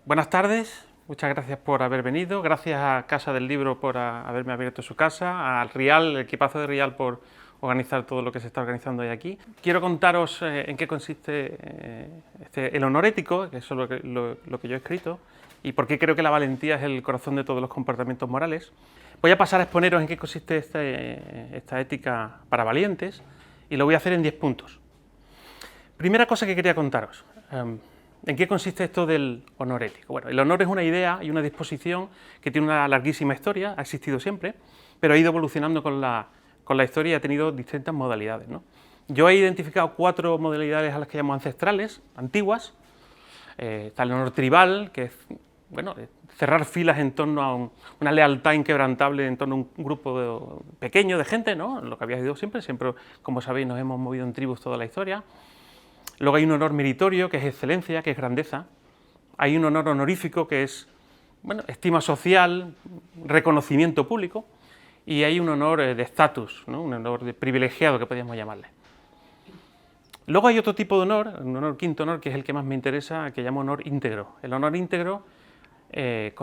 Buenas tardes, muchas gracias por haber venido, gracias a Casa del Libro por haberme abierto su casa, al Rial, el equipazo de Rial por organizar todo lo que se está organizando hoy aquí. Quiero contaros en qué consiste el honor ético, que es lo que yo he escrito, y por qué creo que la valentía es el corazón de todos los comportamientos morales. Voy a pasar a exponeros en qué consiste esta ética para valientes, y lo voy a hacer en 10 puntos. Primera cosa que quería contaros. ¿En qué consiste esto del honor ético? Bueno, el honor es una idea y una disposición que tiene una larguísima historia, ha existido siempre, pero ha ido evolucionando con la historia y ha tenido distintas modalidades, ¿no? Yo he identificado 4 modalidades a las que llamo ancestrales, antiguas. Está el honor tribal, que es cerrar filas en torno a una lealtad inquebrantable en torno a un grupo pequeño de gente, ¿no? Lo que había sido siempre, como sabéis, nos hemos movido en tribus toda la historia. Luego hay un honor meritorio, que es excelencia, que es grandeza. Hay un honor honorífico, que es estima social, reconocimiento público. Y hay un honor de estatus, ¿no? Un honor de privilegiado, que podríamos llamarle. Luego hay otro tipo de honor, un quinto honor, que es el que más me interesa, que llamo honor íntegro. El honor íntegro tiene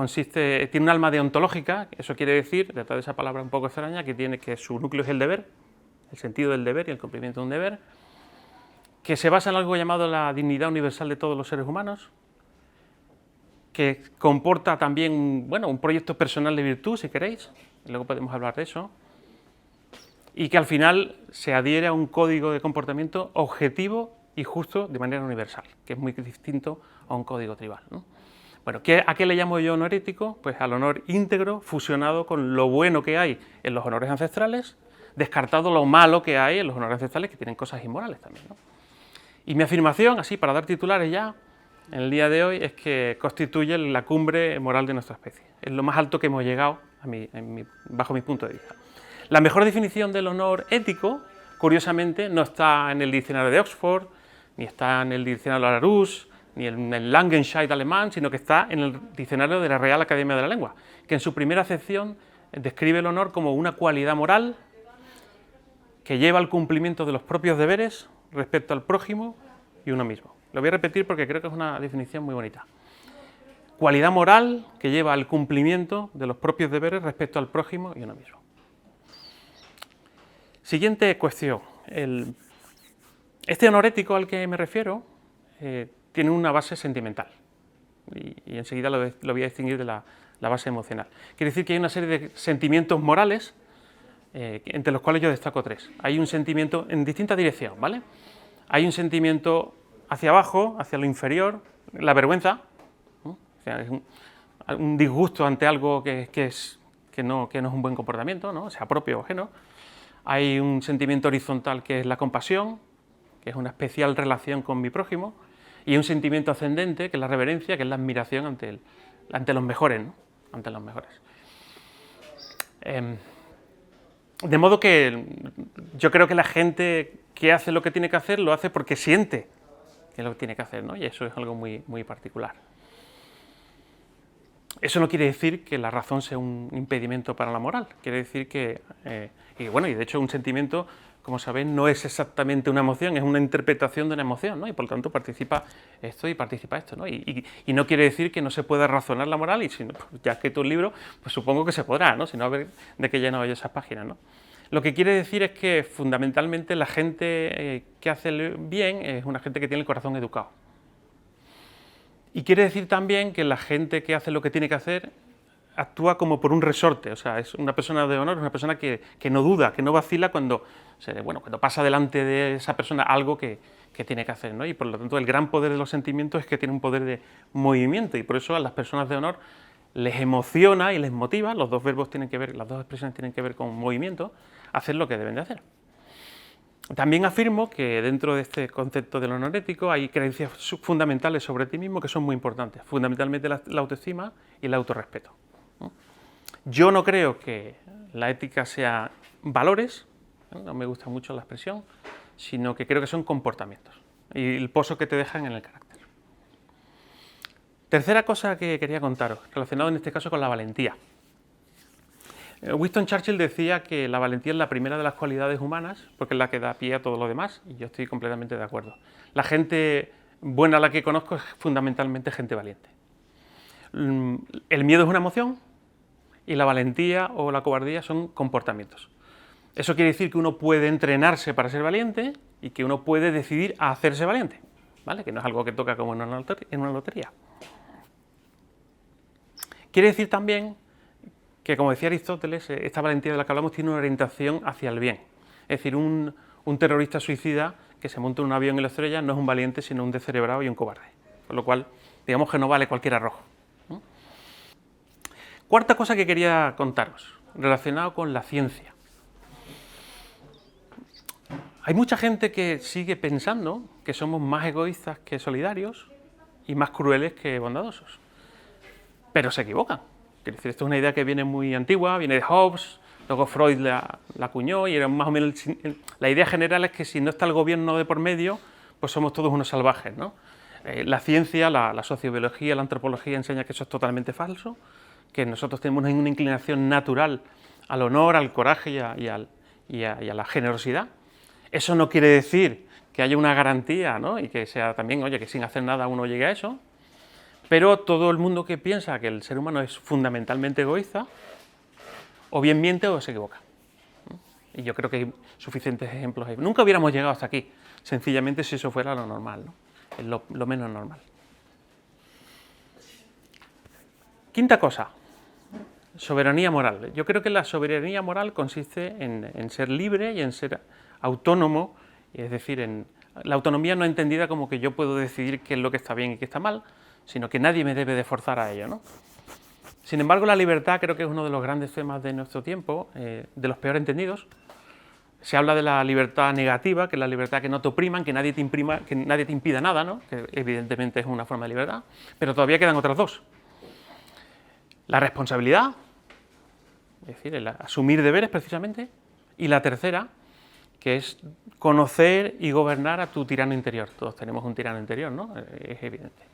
un alma deontológica, eso quiere decir, detrás de esa palabra un poco extraña, que su núcleo es el deber, el sentido del deber y el cumplimiento de un deber, que se basa en algo llamado la dignidad universal de todos los seres humanos, que comporta también un proyecto personal de virtud, si queréis, y luego podemos hablar de eso, y que al final se adhiere a un código de comportamiento objetivo y justo de manera universal, que es muy distinto a un código tribal, ¿no? Bueno, ¿a qué le llamo yo honor ético? Pues al honor íntegro fusionado con lo bueno que hay en los honores ancestrales, descartado lo malo que hay en los honores ancestrales, que tienen cosas inmorales también, ¿no? Y mi afirmación, así para dar titulares ya, en el día de hoy, es que constituye la cumbre moral de nuestra especie. Es lo más alto que hemos llegado bajo mi punto de vista. La mejor definición del honor ético, curiosamente, no está en el diccionario de Oxford, ni está en el diccionario de Larousse, ni en el Langenscheidt alemán, sino que está en el diccionario de la Real Academia de la Lengua, que en su primera acepción describe el honor como una cualidad moral que lleva al cumplimiento de los propios deberes respecto al prójimo y uno mismo. Lo voy a repetir porque creo que es una definición muy bonita. Cualidad moral que lleva al cumplimiento de los propios deberes respecto al prójimo y uno mismo. Siguiente cuestión. Este honor ético al que me refiero tiene una base sentimental y enseguida lo voy a distinguir de la base emocional. Quiere decir que hay una serie de sentimientos morales entre los cuales yo destaco 3. Hay un sentimiento en distinta dirección, ¿vale? Hay un sentimiento hacia abajo, hacia lo inferior, la vergüenza, ¿no? O sea, es un disgusto ante algo que no es un buen comportamiento, ¿no? Sea propio o ajeno. Hay un sentimiento horizontal que es la compasión, que es una especial relación con mi prójimo, y hay un sentimiento ascendente que es la reverencia, que es la admiración ante los mejores, ¿no? Ante los mejores. De modo que yo creo que la gente que hace lo que tiene que hacer, lo hace porque siente que lo tiene que hacer, ¿no? Y eso es algo muy, muy particular. Eso no quiere decir que la razón sea un impedimento para la moral, quiere decir que, y de hecho un sentimiento, como sabéis, no es exactamente una emoción, es una interpretación de una emoción, ¿no? Y por lo tanto participa esto y participa esto, ¿no? Y no quiere decir que no se pueda razonar la moral, y si no, pues ya he escrito un libro, pues supongo que se podrá, ¿no? Si no, a ver de qué llenado yo esas páginas, ¿no? Lo que quiere decir es que fundamentalmente la gente que hace el bien es una gente que tiene el corazón educado. Y quiere decir también que la gente que hace lo que tiene que hacer actúa como por un resorte, o sea, es una persona de honor, es una persona que no duda, que no vacila cuando pasa delante de esa persona algo que tiene que hacer, ¿no? Y por lo tanto el gran poder de los sentimientos es que tiene un poder de movimiento, y por eso a las personas de honor les emociona y les motiva, las dos expresiones tienen que ver con movimiento, hacer lo que deben de hacer. También afirmo que dentro de este concepto del honor ético hay creencias fundamentales sobre ti mismo que son muy importantes, fundamentalmente la autoestima y el autorrespeto, ¿no? Yo no creo que la ética sea valores, no me gusta mucho la expresión, sino que creo que son comportamientos y el pozo que te dejan en el carácter. Tercera cosa que quería contaros, relacionado en este caso con la valentía. Winston Churchill decía que la valentía es la primera de las cualidades humanas porque es la que da pie a todo lo demás, y yo estoy completamente de acuerdo. La gente buena a la que conozco es fundamentalmente gente valiente. El miedo es una emoción y la valentía o la cobardía son comportamientos. Eso quiere decir que uno puede entrenarse para ser valiente y que uno puede decidir a hacerse valiente, ¿vale? Que no es algo que toca como en una lotería. Quiere decir también que, como decía Aristóteles, esta valentía de la que hablamos tiene una orientación hacia el bien. Es decir, un terrorista suicida que se monta en un avión y lo estrella no es un valiente, sino un descerebrado y un cobarde. Con lo cual, digamos que no vale cualquier arrojo. Cuarta cosa que quería contaros, relacionado con la ciencia. Hay mucha gente que sigue pensando que somos más egoístas que solidarios y más crueles que bondadosos. Pero se equivocan. Quiero decir, esto es una idea que viene muy antigua, viene de Hobbes, luego Freud la acuñó y era más o menos la idea general es que si no está el gobierno de por medio, pues somos todos unos salvajes, ¿no? La ciencia, la sociobiología, la antropología enseña que eso es totalmente falso, que nosotros tenemos una inclinación natural al honor, al coraje y a la generosidad. Eso no quiere decir que haya una garantía, ¿no? Y que sea también, oye, que sin hacer nada uno llegue a eso, pero todo el mundo que piensa que el ser humano es fundamentalmente egoísta, o bien miente o se equivoca. Y yo creo que hay suficientes ejemplos ahí. Nunca hubiéramos llegado hasta aquí, sencillamente si eso fuera lo normal, ¿no? Es lo menos normal. Quinta cosa, soberanía moral. Yo creo que la soberanía moral consiste en ser libre y en ser autónomo, es decir, la autonomía no entendida como que yo puedo decidir qué es lo que está bien y qué está mal, sino que nadie me debe de forzar a ello, ¿no? Sin embargo, la libertad creo que es uno de los grandes temas de nuestro tiempo, de los peor entendidos. Se habla de la libertad negativa, que es la libertad que no te opriman, que nadie te impida nada, ¿no? Que evidentemente es una forma de libertad, pero todavía quedan otras dos. La responsabilidad, es decir, el asumir deberes precisamente, y la tercera, que es conocer y gobernar a tu tirano interior. Todos tenemos un tirano interior, ¿no? Es evidente.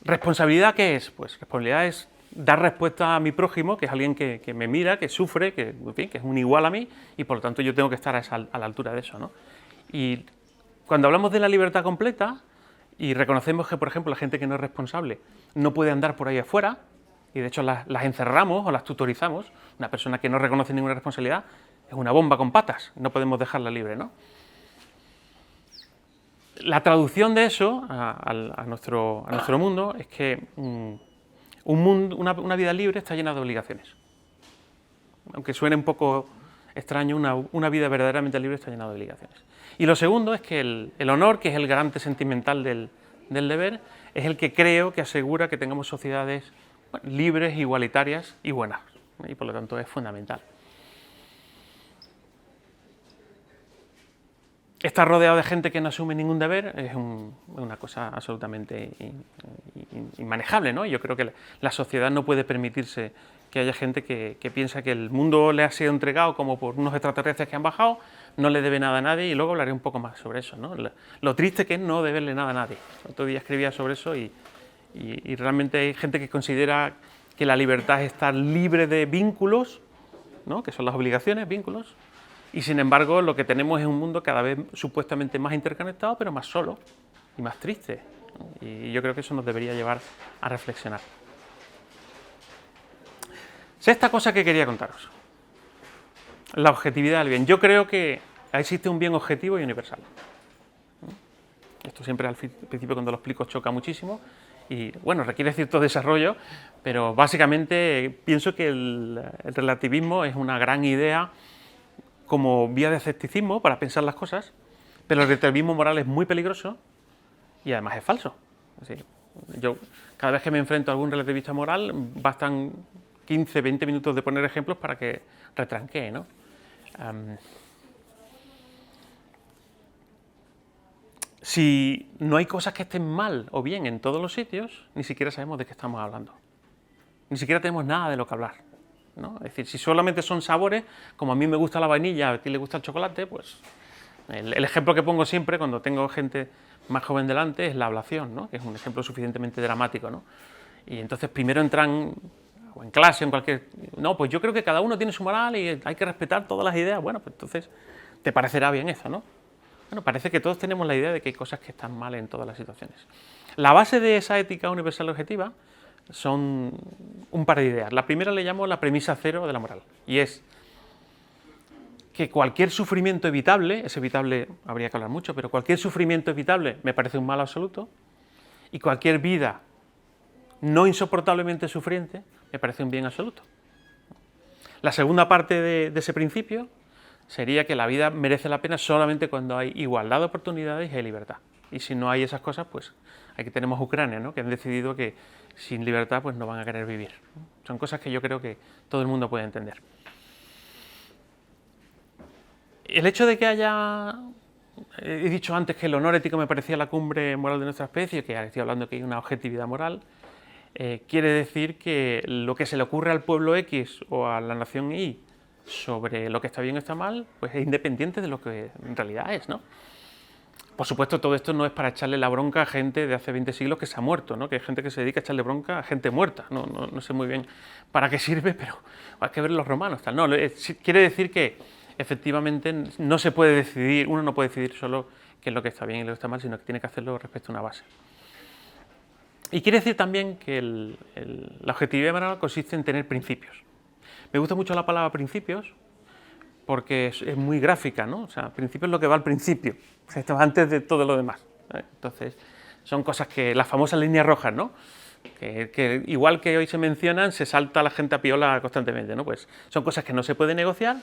¿Responsabilidad qué es? Pues responsabilidad es dar respuesta a mi prójimo, que es alguien que me mira, que sufre, que, en fin, que es un igual a mí, y por lo tanto yo tengo que estar a la altura de eso, ¿no? Y cuando hablamos de la libertad completa, y reconocemos que, por ejemplo, la gente que no es responsable no puede andar por ahí afuera, y de hecho las encerramos o las tutorizamos, una persona que no reconoce ninguna responsabilidad es una bomba con patas, no podemos dejarla libre, ¿no? La traducción de eso a nuestro mundo es que una vida libre está llena de obligaciones. Aunque suene un poco extraño, una vida verdaderamente libre está llena de obligaciones. Y lo segundo es que el honor, que es el garante sentimental del deber, es el que creo que asegura que tengamos sociedades libres, igualitarias y buenas. Y por lo tanto es fundamental. Estar rodeado de gente que no asume ningún deber es una cosa absolutamente inmanejable, ¿no? Yo creo que la sociedad no puede permitirse que haya gente que piensa que el mundo le ha sido entregado como por unos extraterrestres que han bajado, no le debe nada a nadie, y luego hablaré un poco más sobre eso, ¿no? Lo triste que es no deberle nada a nadie. El otro día escribía sobre eso y realmente hay gente que considera que la libertad es estar libre de vínculos, ¿no? Que son las obligaciones, vínculos, y sin embargo lo que tenemos es un mundo cada vez supuestamente más interconectado, pero más solo y más triste, ¿no? Y yo creo que eso nos debería llevar a reflexionar. Sexta cosa que quería contaros, la objetividad del bien. Yo creo que existe un bien objetivo y universal. Esto siempre al principio cuando lo explico choca muchísimo y bueno, requiere cierto desarrollo, pero básicamente pienso que el relativismo es una gran idea como vía de escepticismo para pensar las cosas, pero el relativismo moral es muy peligroso y además es falso. Es decir, yo cada vez que me enfrento a algún relativista moral bastan 15, 20 minutos de poner ejemplos para que retranquee, ¿no? Si no hay cosas que estén mal o bien en todos los sitios, ni siquiera sabemos de qué estamos hablando. Ni siquiera tenemos nada de lo que hablar, ¿no? Es decir, si solamente son sabores, como a mí me gusta la vainilla, a ti le gusta el chocolate, pues el ejemplo que pongo siempre cuando tengo gente más joven delante es la ablación, ¿no? Que es un ejemplo suficientemente dramático, ¿no? Y entonces primero entran o en clase, en cualquier... No, pues yo creo que cada uno tiene su moral y hay que respetar todas las ideas. Bueno, pues entonces te parecerá bien eso, ¿no? Bueno, parece que todos tenemos la idea de que hay cosas que están mal en todas las situaciones. La base de esa ética universal objetiva son un par de ideas. La primera le llamo la premisa cero de la moral, y es que cualquier sufrimiento evitable, es evitable, habría que hablar mucho, pero cualquier sufrimiento evitable me parece un mal absoluto, y cualquier vida no insoportablemente sufriente me parece un bien absoluto. La segunda parte de ese principio sería que la vida merece la pena solamente cuando hay igualdad de oportunidades y hay libertad. Y si no hay esas cosas, pues aquí tenemos Ucrania, ¿no?, que han decidido que sin libertad pues no van a querer vivir. Son cosas que yo creo que todo el mundo puede entender. El hecho de que haya... He dicho antes que el honor ético me parecía la cumbre moral de nuestra especie, que ahora estoy hablando que hay una objetividad moral, quiere decir que lo que se le ocurre al pueblo X o a la nación Y sobre lo que está bien o está mal, pues es independiente de lo que en realidad es, ¿no? Por supuesto, todo esto no es para echarle la bronca a gente de hace 20 siglos que se ha muerto, ¿no?, que hay gente que se dedica a echarle bronca a gente muerta. No sé muy bien para qué sirve, pero hay que ver los romanos, tal. No, quiere decir que efectivamente no se puede decidir, uno no puede decidir solo qué es lo que está bien y lo que está mal, sino que tiene que hacerlo respecto a una base. Y quiere decir también que la objetividad moral consiste en tener principios. Me gusta mucho la palabra principios porque es muy gráfica, ¿no? O sea, principio es lo que va al principio, esto es antes de todo lo demás, ¿eh? Entonces, son cosas que, las famosas líneas rojas, ¿no?, que igual que hoy se mencionan, se salta la gente a piola constantemente, ¿no? Pues son cosas que no se pueden negociar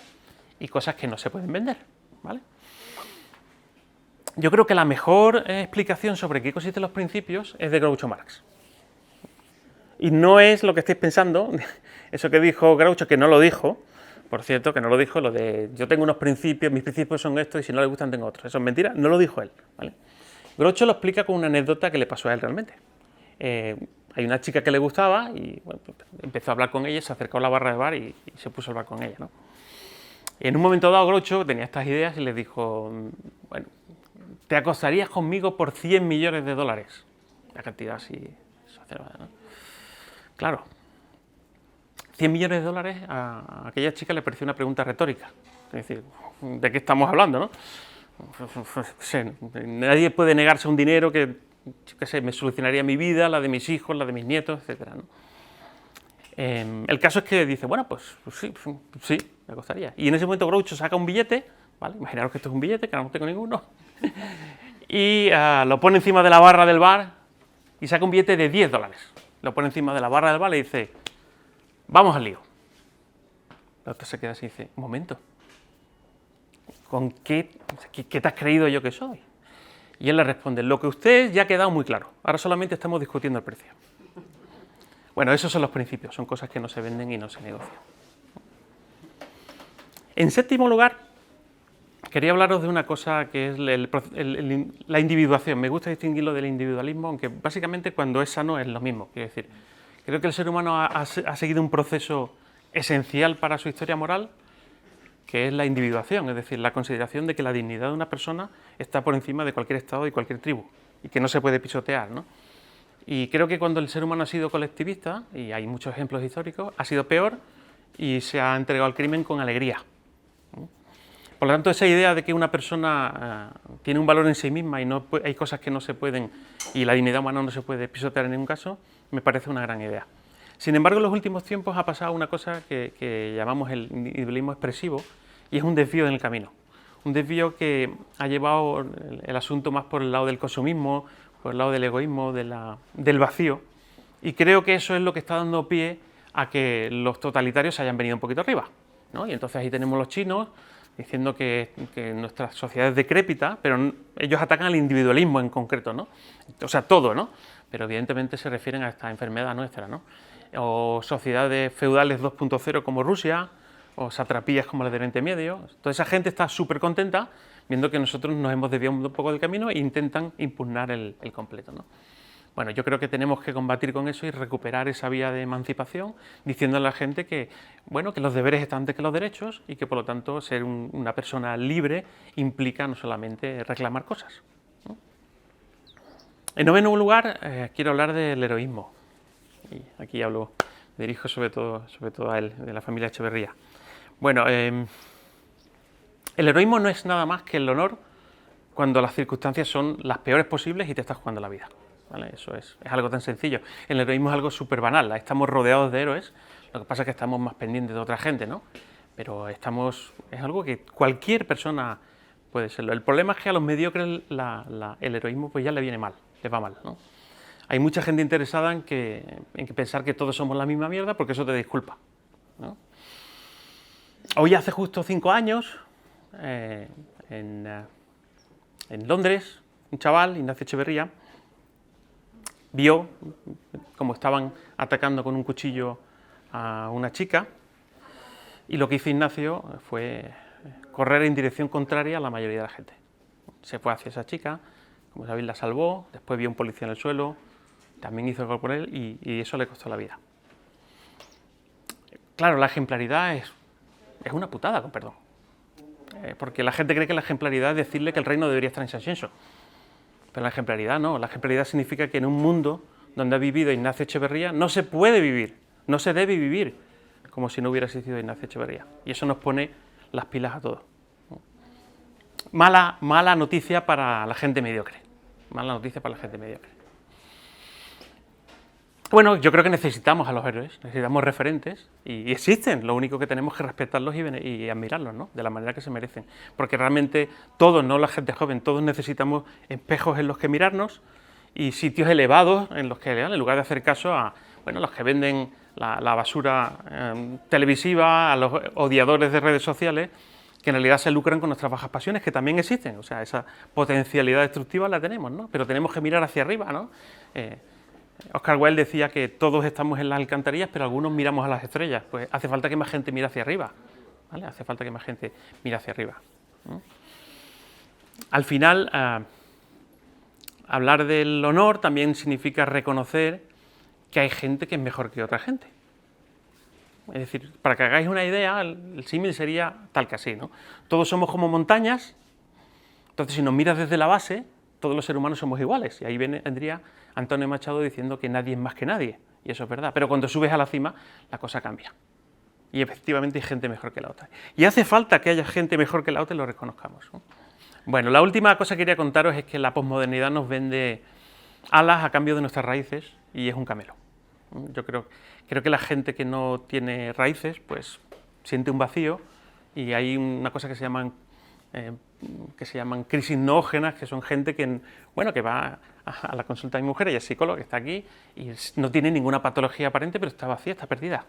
y cosas que no se pueden vender, ¿vale? Yo creo que la mejor explicación sobre qué consisten los principios es de Groucho Marx. Y no es lo que estáis pensando, eso que dijo Groucho, que no lo dijo, por cierto, que no lo dijo, lo de yo tengo unos principios, mis principios son estos y si no le gustan tengo otros. Eso es mentira, no lo dijo él, ¿vale? Groucho lo explica con una anécdota que le pasó a él realmente. Hay una chica que le gustaba y bueno, pues, empezó a hablar con ella, se acercó a la barra del bar y se puso a hablar con ella, ¿no? Y en un momento dado Groucho tenía estas ideas y le dijo, bueno, te acostarías conmigo por 100 millones de dólares. La cantidad así exacerbada, ¿no? Claro, 100 millones de dólares a aquella chica le pareció una pregunta retórica. Es decir, ¿de qué estamos hablando, no? Nadie puede negarse un dinero que, yo qué sé, me solucionaría mi vida, la de mis hijos, la de mis nietos, etc., ¿no? El caso es que dice, bueno, pues sí, me costaría. Y en ese momento Groucho saca un billete, ¿vale? Imaginaros que esto es un billete, que no tengo ninguno, y lo pone encima de la barra del bar y saca un billete de 10 dólares. Lo pone encima de la barra del bar y dice, vamos al lío. La otra se queda así y dice, un momento, ¿con qué te has creído yo que soy? Y él le responde, lo que usted ya ha quedado muy claro, ahora solamente estamos discutiendo el precio. Bueno, esos son los principios, son cosas que no se venden y no se negocian. En séptimo lugar, quería hablaros de una cosa que es la individuación. Me gusta distinguirlo del individualismo, aunque básicamente cuando es sano es lo mismo. Quiero decir, creo que el ser humano ha seguido un proceso esencial para su historia moral, que es la individuación, es decir, la consideración de que la dignidad de una persona está por encima de cualquier estado y cualquier tribu, y que no se puede pisotear, ¿no? Y creo que cuando el ser humano ha sido colectivista, y hay muchos ejemplos históricos, ha sido peor y se ha entregado al crimen con alegría. Por lo tanto, esa idea de que una persona tiene un valor en sí misma y no hay cosas que no se pueden, y la dignidad humana no se puede pisotear en ningún caso, me parece una gran idea. Sin embargo, en los últimos tiempos ha pasado una cosa que llamamos el individualismo expresivo, y es un desvío en el camino. Un desvío que ha llevado el asunto más por el lado del consumismo, por el lado del egoísmo, del vacío, y creo que eso es lo que está dando pie a que los totalitarios se hayan venido un poquito arriba, ¿no? Y entonces ahí tenemos los chinos diciendo que nuestra sociedad es decrépita, pero ellos atacan al individualismo en concreto, ¿no? O sea, todo, ¿no? Pero evidentemente se refieren a esta enfermedad nuestra, ¿no? O sociedades feudales 2.0 como Rusia, o satrapías como la de Oriente Medio. Toda esa gente está súper contenta viendo que nosotros nos hemos desviado un poco del camino e intentan impugnar el completo, ¿no? Bueno, yo creo que tenemos que combatir con eso y recuperar esa vía de emancipación, diciendo a la gente que, bueno, que los deberes están antes que los derechos y que por lo tanto ser una persona libre implica no solamente reclamar cosas, ¿no? En noveno lugar, quiero hablar del heroísmo. Y aquí me dirijo sobre todo a él, de la familia Echeverría. Bueno, el heroísmo no es nada más que el honor cuando las circunstancias son las peores posibles y te estás jugando la vida, ¿vale? Eso es algo tan sencillo. El heroísmo es algo súper banal, estamos rodeados de héroes, lo que pasa es que estamos más pendientes de otra gente, ¿no? Pero es algo que cualquier persona puede serlo. El problema es que a los mediocres el heroísmo pues ya le viene mal, les va mal, ¿no? Hay mucha gente interesada en que pensar que todos somos la misma mierda porque eso te disculpa, ¿no? Hoy hace justo 5 años, en Londres, un chaval, Ignacio Echeverría, vio cómo estaban atacando con un cuchillo a una chica y lo que hizo Ignacio fue correr en dirección contraria a la mayoría de la gente. Se fue hacia esa chica, como sabéis la salvó, después vio un policía en el suelo, también hizo algo por él y eso le costó la vida. Claro, la ejemplaridad es una putada, con perdón. Porque la gente cree que la ejemplaridad es decirle que el reino debería estar en Sanxenxo. Pero la ejemplaridad no, la ejemplaridad significa que en un mundo donde ha vivido Ignacio Echeverría no se puede vivir, no se debe vivir como si no hubiera existido Ignacio Echeverría. Y eso nos pone las pilas a todos. Mala noticia para la gente mediocre. Mala noticia para la gente mediocre. Bueno, yo creo que necesitamos a los héroes, necesitamos referentes y existen, lo único que tenemos que respetarlos y admirarlos, ¿no? De la manera que se merecen, porque realmente todos, no la gente joven, todos necesitamos espejos en los que mirarnos y sitios elevados en los que, en lugar de hacer caso a los que venden la basura televisiva, a los odiadores de redes sociales, que en realidad se lucran con nuestras bajas pasiones, que también existen, o sea, esa potencialidad destructiva la tenemos, ¿no? Pero tenemos que mirar hacia arriba, ¿no? Oscar Wilde decía que todos estamos en las alcantarillas, pero algunos miramos a las estrellas. Pues hace falta que más gente mire hacia arriba, ¿vale? Hace falta que más gente mire hacia arriba, ¿no? Al final, hablar del honor también significa reconocer que hay gente que es mejor que otra gente. Es decir, para que hagáis una idea, el símil sería tal que así, ¿no? Todos somos como montañas, entonces si nos miras desde la base, todos los seres humanos somos iguales, y ahí vendría Antonio Machado diciendo que nadie es más que nadie, y eso es verdad, pero cuando subes a la cima, la cosa cambia, y efectivamente hay gente mejor que la otra, y hace falta que haya gente mejor que la otra y lo reconozcamos, ¿no? Bueno, la última cosa que quería contaros es que la posmodernidad nos vende alas a cambio de nuestras raíces, y es un camelo. Yo creo que la gente que no tiene raíces, pues siente un vacío, y hay una cosa que se llaman crisis noógenas, que son gente que va a la consulta de mi mujer, ella es psicóloga, que está aquí, y no tiene ninguna patología aparente, pero está vacía, está perdida.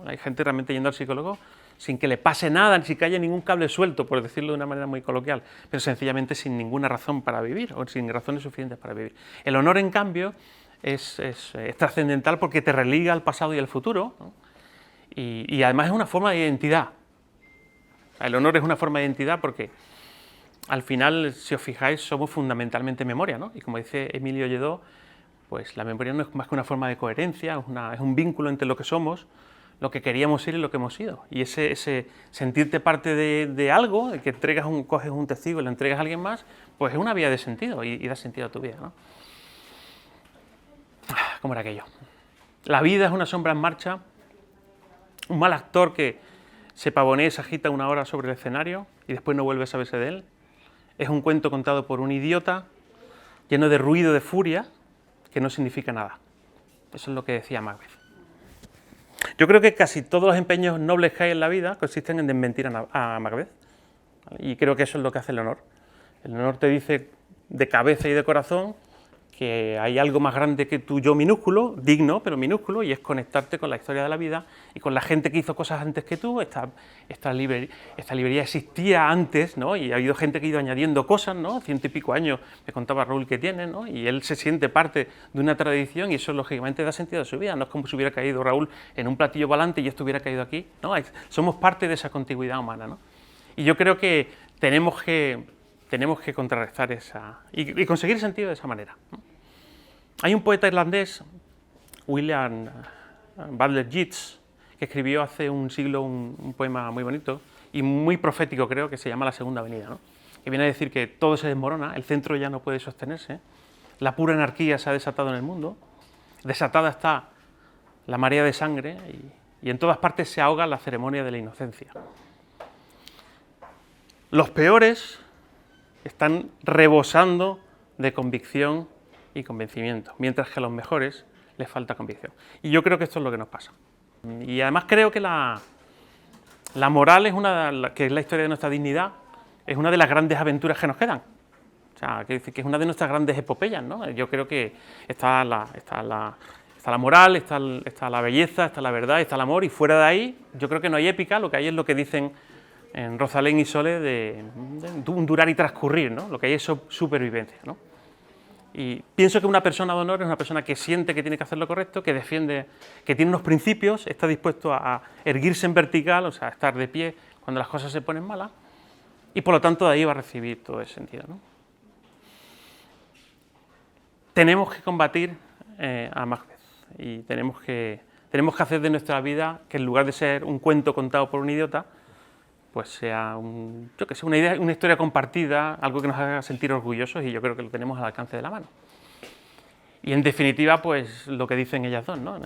Hay gente realmente yendo al psicólogo sin que le pase nada, ni sin que haya ningún cable suelto, por decirlo de una manera muy coloquial, pero sencillamente sin ninguna razón para vivir, o sin razones suficientes para vivir. El honor, en cambio, es trascendental porque te religa al pasado y al futuro, ¿no? Y además es una forma de identidad. El honor es una forma de identidad porque al final, si os fijáis, somos fundamentalmente memoria, ¿no? Y como dice Emilio Lledó, pues la memoria no es más que una forma de coherencia, es un vínculo entre lo que somos, lo que queríamos ser y lo que hemos sido. Y ese sentirte parte de algo, de que coges un testigo y lo entregas a alguien más, pues es una vía de sentido y da sentido a tu vida, ¿no? ¿Cómo era aquello? La vida es una sombra en marcha, un mal actor que se pavonea y se agita una hora sobre el escenario y después no vuelve a saberse de él. Es un cuento contado por un idiota, lleno de ruido, de furia, que no significa nada. Eso es lo que decía Macbeth. Yo creo que casi todos los empeños nobles que hay en la vida consisten en desmentir a Macbeth. Y creo que eso es lo que hace el honor. El honor te dice de cabeza y de corazón que hay algo más grande que tu yo minúsculo, digno, pero minúsculo, y es conectarte con la historia de la vida y con la gente que hizo cosas antes que tú. Esta librería existía antes, ¿no? Y ha habido gente que ha ido añadiendo cosas, ¿no? 100 y pico años, me contaba Raúl que tiene, ¿no? Y él se siente parte de una tradición y eso lógicamente da sentido a su vida. No es como si hubiera caído Raúl en un platillo volante y esto hubiera caído aquí, ¿no? Somos parte de esa contiguidad humana, ¿no? Y yo creo que tenemos que contrarrestar y conseguir sentido de esa manera, ¿no? Hay un poeta irlandés, William Butler Yeats, que escribió hace un siglo un poema muy bonito y muy profético, creo, que se llama La Segunda Venida, ¿no? Que viene a decir que todo se desmorona, el centro ya no puede sostenerse, la pura anarquía se ha desatado en el mundo, desatada está la marea de sangre y en todas partes se ahoga la ceremonia de la inocencia. Los peores están rebosando de convicción y convencimiento, mientras que a los mejores les falta convicción. Y yo creo que esto es lo que nos pasa. Y además creo que la moral es que es la historia de nuestra dignidad, es una de las grandes aventuras que nos quedan. O sea, que es una de nuestras grandes epopeyas, ¿no? Yo creo que está la moral, está la belleza, está la verdad, está el amor, y fuera de ahí yo creo que no hay épica, lo que hay es lo que dicen en Rosalén y Sole de un durar y transcurrir, ¿no? Lo que hay es supervivencia, ¿no? Y pienso que una persona de honor es una persona que siente que tiene que hacer lo correcto, que defiende, que tiene unos principios, está dispuesto a erguirse en vertical, o sea, a estar de pie cuando las cosas se ponen malas, y por lo tanto de ahí va a recibir todo ese sentido, ¿no? Tenemos que combatir a Macbeth y tenemos que hacer de nuestra vida que en lugar de ser un cuento contado por un idiota, pues sea una historia compartida, algo que nos haga sentir orgullosos, y yo creo que lo tenemos al alcance de la mano. Y en definitiva, pues lo que dicen ellas dos, ¿no?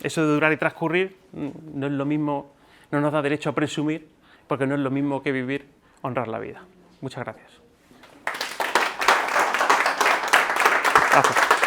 Eso de durar y transcurrir no es lo mismo, no nos da derecho a presumir, porque no es lo mismo que vivir, honrar la vida. Muchas gracias. Gracias.